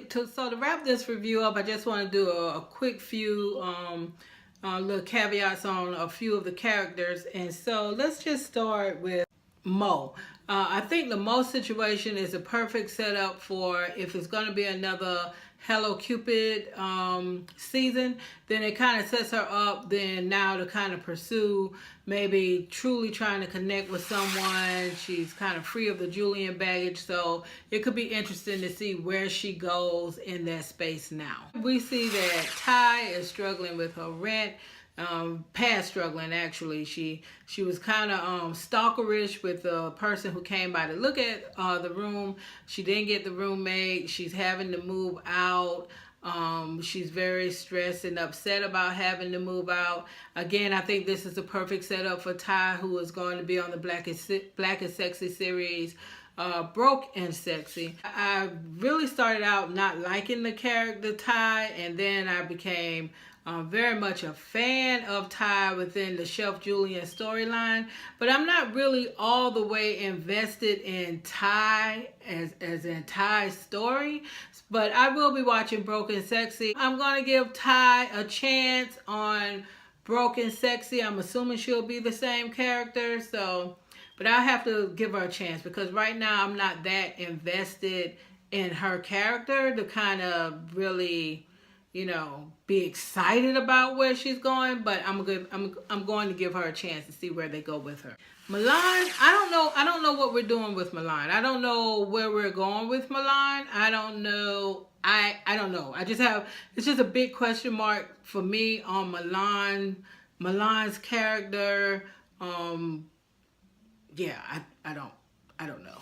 to wrap this review up, I just want to do a quick few little caveats on a few of the characters. And so let's just start with Mo. I think the Mo situation is a perfect setup for if it's going to be another Hello Cupid season, then it kind of sets her up then now to kind of pursue maybe truly trying to connect with someone. She's kind of free of the Julian baggage, so it could be interesting to see where she goes in that space now. We see that Ty is struggling with her rent. Past struggling actually. She was kind of stalkerish with the person who came by to look at the room. She didn't get the roommate. She's having to move out. She's very stressed and upset about having to move out. Again, I think this is a perfect setup for Ty, who is going to be on the Black and Sexy series, Broke and Sexy. I really started out not liking the character Ty, and then I became very much a fan of Ty within the Chef Julian storyline, but I'm not really all the way invested in Ty as in Ty's story. But I will be watching Broken Sexy. I'm gonna give Ty a chance on Broken Sexy. I'm assuming she'll be the same character, so but I'll have to give her a chance because right now I'm not that invested in her character to kind of really, you know, be excited about where she's going, but I'm going to give her a chance to see where they go with her. Milan, I don't know what we're doing with Milan. I don't know where we're going with Milan. I don't know. I don't know. It's just a big question mark for me on Milan's character. Yeah, I don't know.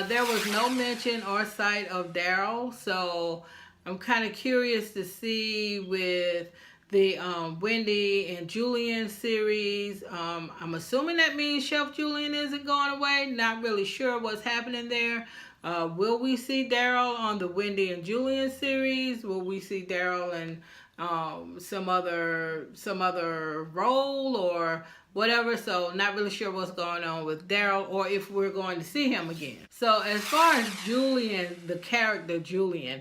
There was no mention or sight of Daryl, so I'm kind of curious to see with the Wendy and Julian series. I'm assuming that means Chef Julian isn't going away. Not really sure what's happening there. Will we see Daryl on the Wendy and Julian series? Will we see Daryl in some other role or whatever? So not really sure what's going on with Daryl or if we're going to see him again. So as far as Julian, the character Julian,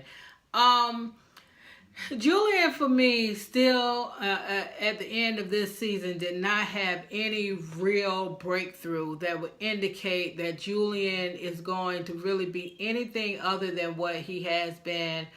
Julian for me still at the end of this season did not have any real breakthrough that would indicate that Julian is going to really be anything other than what he has been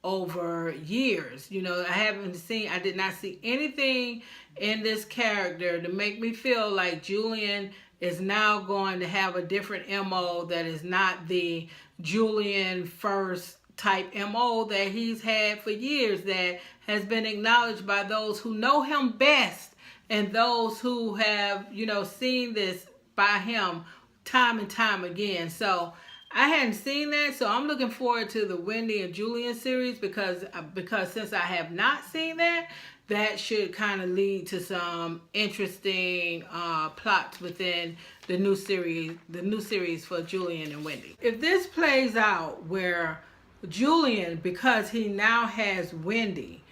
over years. You know, I did not see anything in this character to make me feel like Julian is now going to have a different MO that is not the Julian first type MO that he's had for years, that has been acknowledged by those who know him best and those who have, you know, seen this by him time and time again. So I hadn't seen that, so I'm looking forward to the Wendy and Julian series because since I have not seen that, that should kind of lead to some interesting plots within the new series for Julian and Wendy. If this plays out where Julian, because he now has Wendy,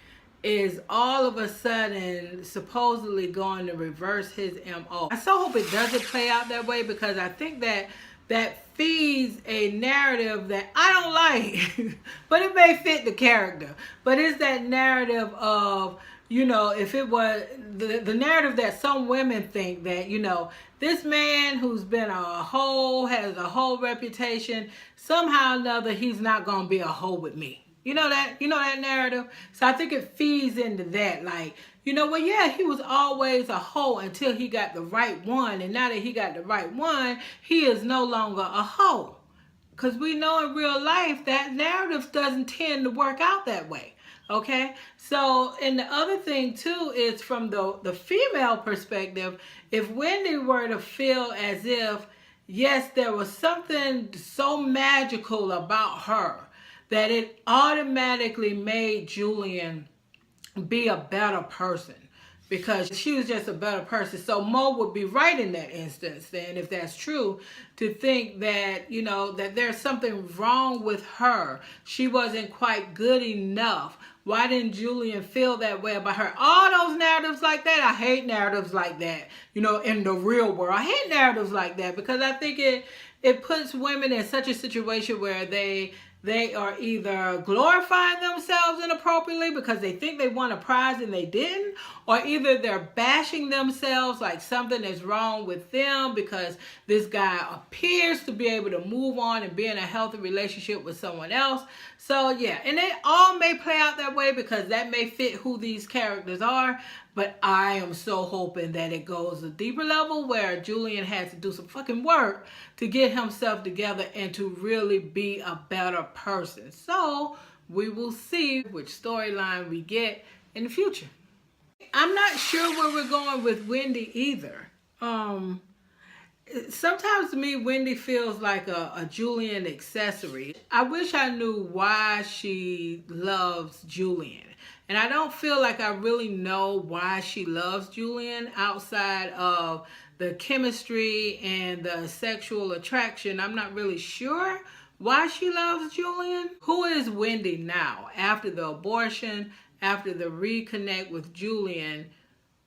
is all of a sudden supposedly going to reverse his MO. I so hope it doesn't play out that way because I think that feeds a narrative that I don't like, but it may fit the character. But it's that narrative of, you know, if it was the narrative that some women think that, you know, this man who's been has a whole reputation, somehow or another he's not going to be a hoe with me. You know that narrative? So I think it feeds into that. Like, you know, well, yeah, he was always a hoe until he got the right one. And now that he got the right one, he is no longer a hoe. Because we know in real life that narrative doesn't tend to work out that way. Okay, so and the other thing too is from the female perspective, if Wendy were to feel as if, yes, there was something so magical about her that it automatically made Julian be a better person because she was just a better person. So Mo would be right in that instance then, if that's true, to think that, you know, that there's something wrong with her. She wasn't quite good enough. Why didn't Julian feel that way about her? All those narratives like that, I hate narratives like that, you know, in the real world. I hate narratives like that because I think it puts women in such a situation where they they are either glorifying themselves inappropriately because they think they won a prize and they didn't, or either they're bashing themselves like something is wrong with them because this guy appears to be able to move on and be in a healthy relationship with someone else. So yeah, and it all may play out that way because that may fit who these characters are. But I am so hoping that it goes a deeper level where Julian has to do some fucking work to get himself together and to really be a better person. So we will see which storyline we get in the future. I'm not sure where we're going with Wendy either. Sometimes to me, Wendy feels like a Julian accessory. I wish I knew why she loves Julian. And I don't feel like I really know why she loves Julian outside of the chemistry and the sexual attraction. I'm not really sure why she loves Julian. Who is Wendy now after the abortion, after the reconnect with Julian?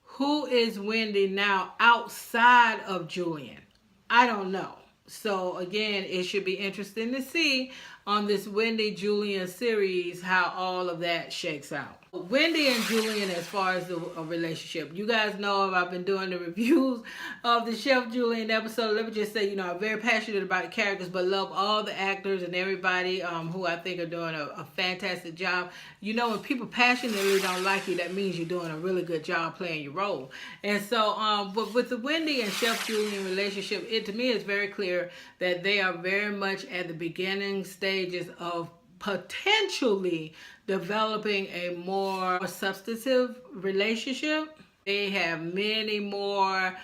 Who is Wendy now outside of Julian? I don't know. So again, it should be interesting to see on this Wendy Julian series how all of that shakes out. Wendy and Julian, as far as the relationship, you guys know I've been doing the reviews of the Chef Julian episode. Let me just say, I'm very passionate about the characters, but love all the actors and everybody who I think are doing a fantastic job. When people passionately don't like you, that means you're doing a really good job playing your role. And so, but with the Wendy and Chef Julian relationship, to me it's very clear that they are very much at the beginning stages of potentially developing a more substantive relationship. They have many more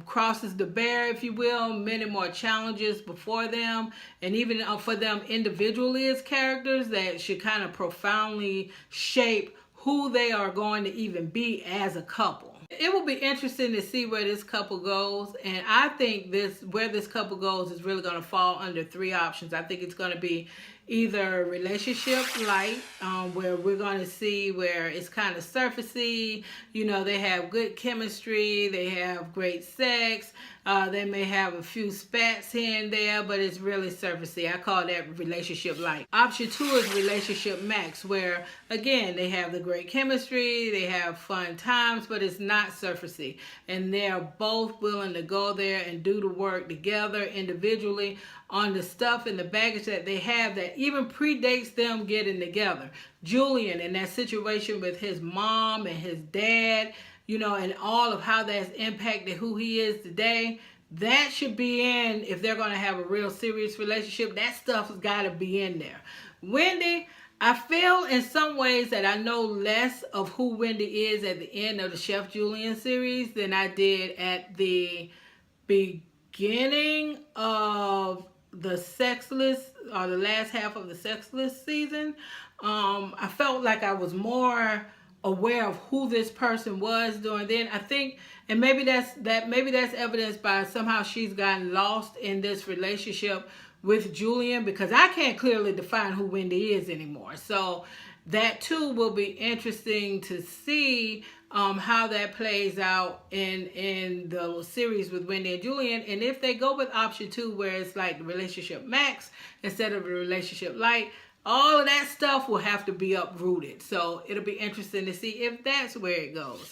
crosses to bear, if you will, many more challenges before them, and even for them individually as characters that should kind of profoundly shape who they are going to even be as a couple. It will be interesting to see where this couple goes, and I think where this couple goes is really going to fall under three options. I think it's going to be either relationship light, where we're going to see where it's kind of surfacey, they have good chemistry, they have great sex, they may have a few spats here and there, but it's really surfacey. I call that relationship light. Option 2 is relationship max, where again they have the great chemistry, they have fun times, but it's not surfacey, and they're both willing to go there and do the work together individually on the stuff and the baggage that they have that even predates them getting together. Julian in that situation with his mom and his dad, and all of how that's impacted who he is today, that should be in, if they're going to have a real serious relationship, that stuff has got to be in there. Wendy, I feel in some ways that I know less of who Wendy is at the end of the Chef Julian series than I did at the beginning of the Sexless, or the last half of the Sexless season. I felt like I was more aware of who this person was during then. I think, and maybe that's evidenced by somehow she's gotten lost in this relationship with Julian, because I can't clearly define who Wendy is anymore. So that too will be interesting to see how that plays out in the series with Wendy and Julian. And if they go with option 2, where it's like the relationship max instead of the relationship light, all of that stuff will have to be uprooted. So it'll be interesting to see if that's where it goes.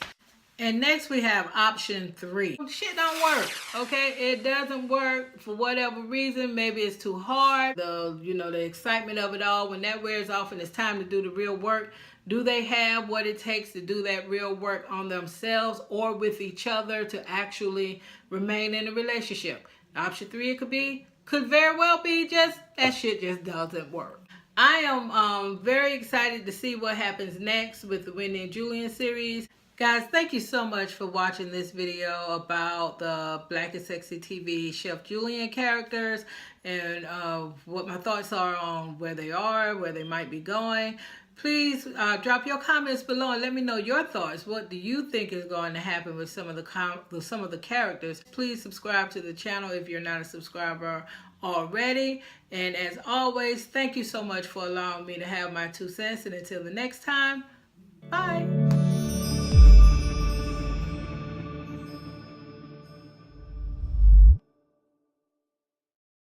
And next we have option 3. Shit don't work, okay? It doesn't work for whatever reason. Maybe it's too hard. The excitement of it all, when that wears off and it's time to do the real work, do they have what it takes to do that real work on themselves or with each other to actually remain in a relationship? Option 3, it could very well be just that shit just doesn't work. I am very excited to see what happens next with the Wendy and Julian series. Guys, thank you so much for watching this video about the Black and Sexy TV Chef Julian characters and what my thoughts are on where they are, where they might be going. Please drop your comments below and let me know your thoughts. What do you think is going to happen with some of the characters? Please subscribe to the channel if you're not a subscriber already. And as always, thank you so much for allowing me to have my 2 cents. And until the next time, bye.